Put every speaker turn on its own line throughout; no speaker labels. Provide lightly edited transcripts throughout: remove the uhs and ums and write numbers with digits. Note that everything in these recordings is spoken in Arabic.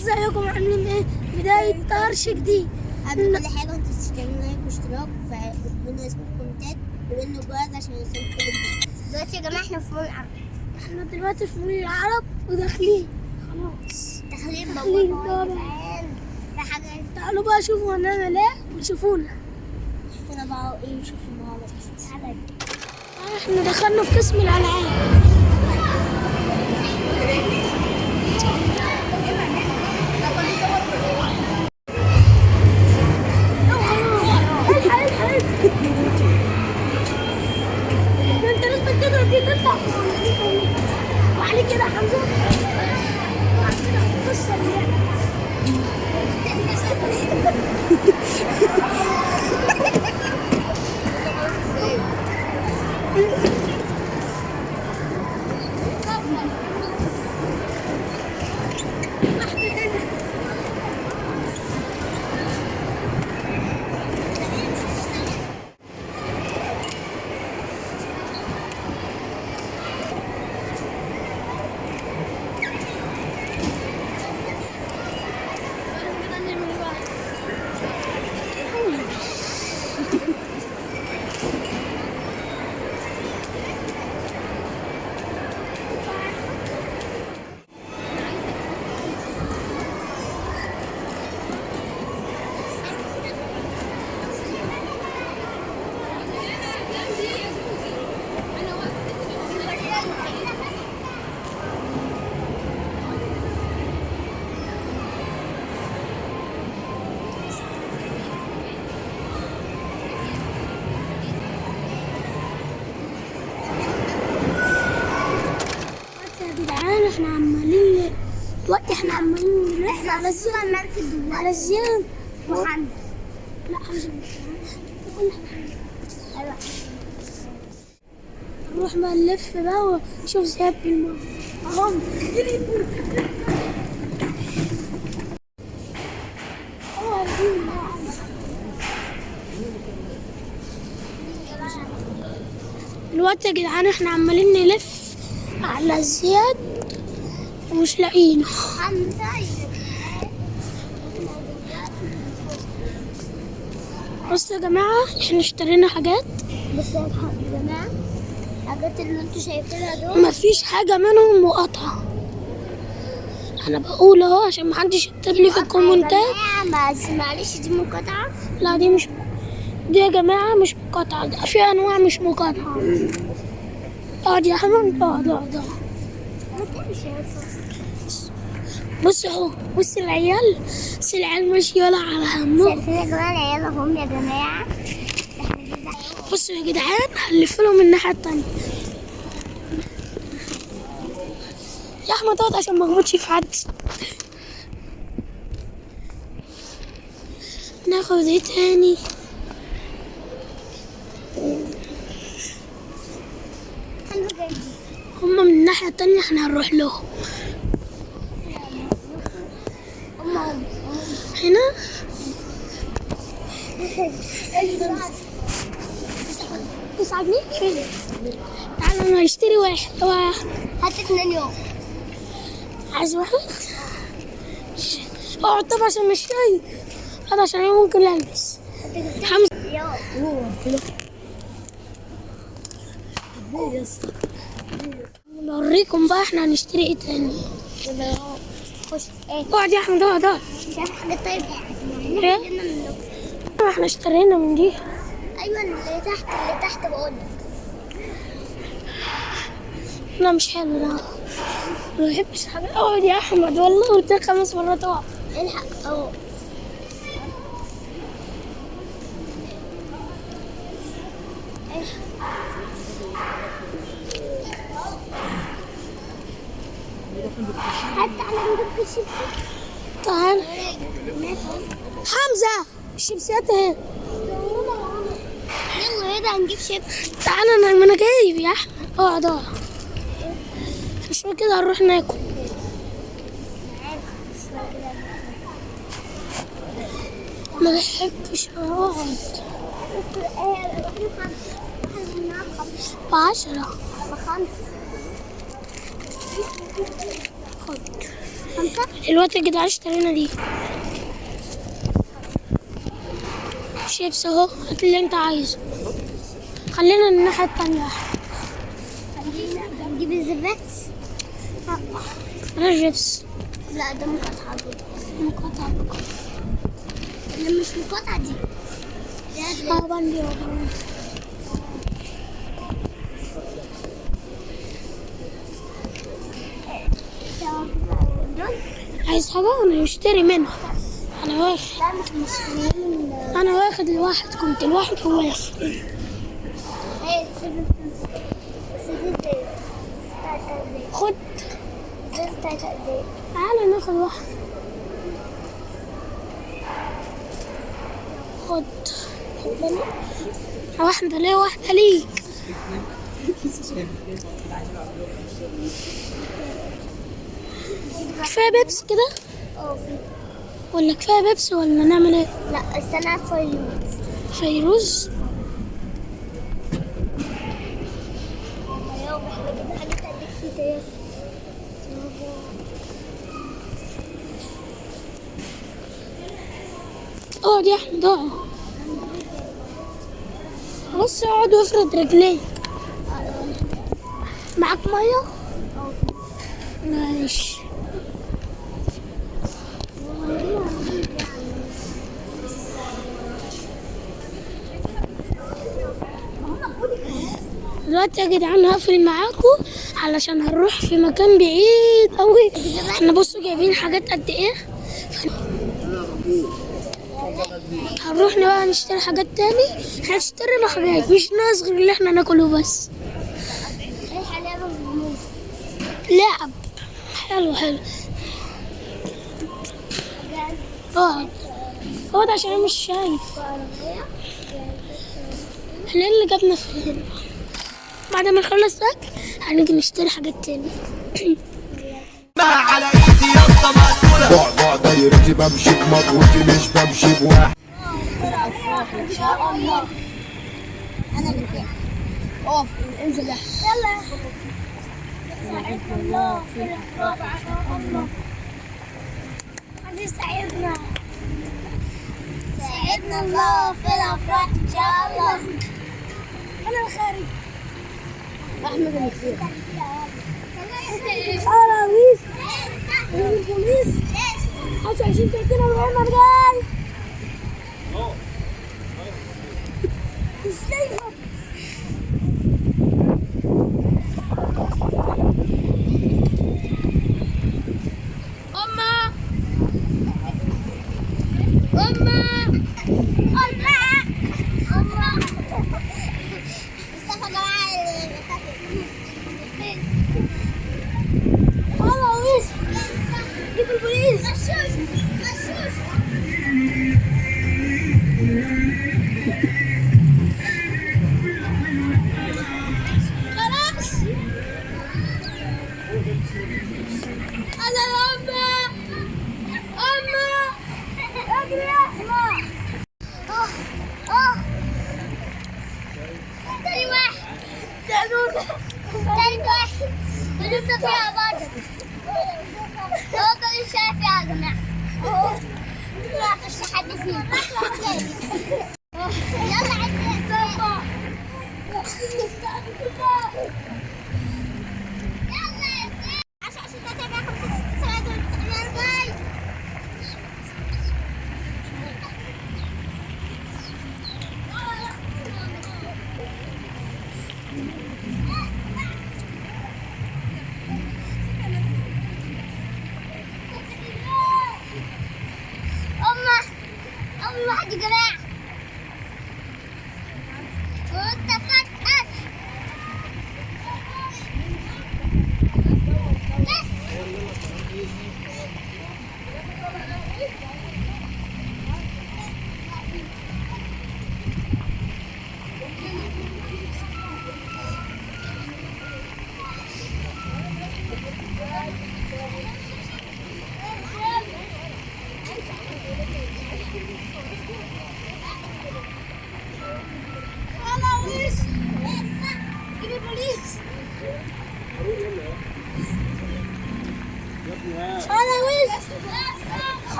ازيكم عاملين ايه؟ بداية طرش جديد.
قبل كل حاجة انتوا تشتركوا لايك واشتراك وتكونوا اسم الكومنتات وانه جواز عشان يوصلكوا كل جديد. دلوقتي يا جماعة احنا في مول العرب.
احنا دلوقتي في مول العرب وداخلين خلاص.
داخلين
داخلين
بوابة
بوابة.
ده حاجة.
تعالوا بقى شوفوا هنعمل ايه وشوفونا.
شوفونا بقى ايه وشوفوا بقى. تعالى.
احنا دخلنا في قسم الالعاب. انت لازم تضرب دي تطلع وعليك كده يا حمزه. بص احنا عمالين دلوقتي نلف على الزيان على الزيان
وحمزة.
لا حمزة
ايوه.
نروح بقى نلف بقى ونشوف زياد بالمرة اهو. دلوقتي يا جدعان احنا عمالين نلف على زياد ومش لاقيينه. بصوا يا جماعة احنا اشترينا حاجات.
بس يا جماعة الحاجات اللي انتوا شايفينها دول
مفيش حاجة منهم مقاطعة. انا بقول اهو عشان محدش يكتب لي في الكومنتات.
بس معلش دي مقاطعة.
لا دي يا جماعة مش مقاطعة، ده في انواع مش مقاطعة. اقعد يا احمد اقعد. بص اهو، بص العيال ماشية ولا على همهم.
شايفين يا جماعة العيال هم يا جماعة.
بصوا يا جدعان هنلف لهم الناحية التانية. يا احمد اقعد عشان ما اخبطش في حد. ناخد ايه تاني؟ هما من الناحية التانية احنا هنروح لهم. هنا تساعدني فين؟ تعالى انا هشتري واحد.
هات 2 يوم.
عايز واحد؟ اقعد طبعا عشان مش شايف. هذا عشان انا ممكن البس. حمزة نوريكم بقى احنا هنشتري ايه تاني.
خش ايه؟
اقعد يا احمد اقعد.
شايف حاجة طيب؟
ايه؟ احنا اشترينا من دي.
ايوه اللي تحت بقول لك.
لا مش حلو ده. ما بحبش حاجة. اقعد يا احمد والله قلت لك 5 مرات اقعد.
الحق اهو. حتى على نجيب الشيبسي.
تعال حمزة الشيبسيات اهي.
يلا يلا هنجيب شيبسي.
تعال انا جايب يا احمد. اقعد شوية كده هنروح ناكل. ما بحبش اقعد. 10
5.
خد
5.
دلوقتي يا جدعان اشترينا دي شيبس اهو، هات اللي انت عايزه. خلينا الناحية التانية.
خلينا نجيب الزبات.
بلاش شيبس.
لا ده مقاطعة دي.
مقاطعة.
لا مش مقاطعة دي.
بندي عايز حاجة أنا مشتري منها. أنا واخد.
لا مش مشترين.
أنا واخد الواحد، كنت الواحد هو واخد.
ايه
خد.
زيت.
تعالى ناخد واحد. خد. واحدة ليه واحدة ليك. كفاية بيبس كده ولا كفاية بيبس ولا نعمل ايه؟
لا استنى فيروز.
فيروز. اقعد يا احمد اقعد. بص اقعد وافرد رجليك. معاك ميه؟ ماشي. دلوقتي يا جدعان هقفل معاكم علشان هنروح في مكان بعيد قوي. احنا بصوا جايبين حاجات قد ايه. هنروح بقى نشتري حاجات تاني. هنشتري له حاجات مش ناقص غير اللي احنا ناكله بس. لعب حلو. اقعد عشان انا مش شايف. احنا اللي جابنا في هنا. بعد ما نخلص اكل هنيجي نشتري حاجات تاني.
على ايدي يا اسطى مقتوله بعبع دايرتي بمشي بمضغوطي مش بمشي بواحد.
ان شاء الله. انا اللي فيها. اقف انزل يلا. ساعدنا الله في الافراح ان شاء الله. ساعدنا الله في الافراح ان شاء الله. انا الخارج. احمد اللي فيها.
البوليس 25 30 40 رجال.
مصطفى جمال.
جيب البوليس.
غشوش.
خلاص. انا الأمة. اجري يا احمد.
تاني واحد ولسه فيها برضه. ده شايف يا جماعه. ما فيش حد فيه. يلا عندنا واحد يا جماعة. مصطفى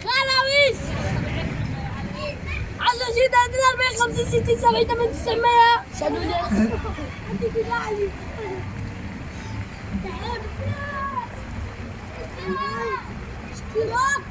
خلاويس 10 جيت 40 50 60 70 80 90 100 شنو ده؟ اشتراك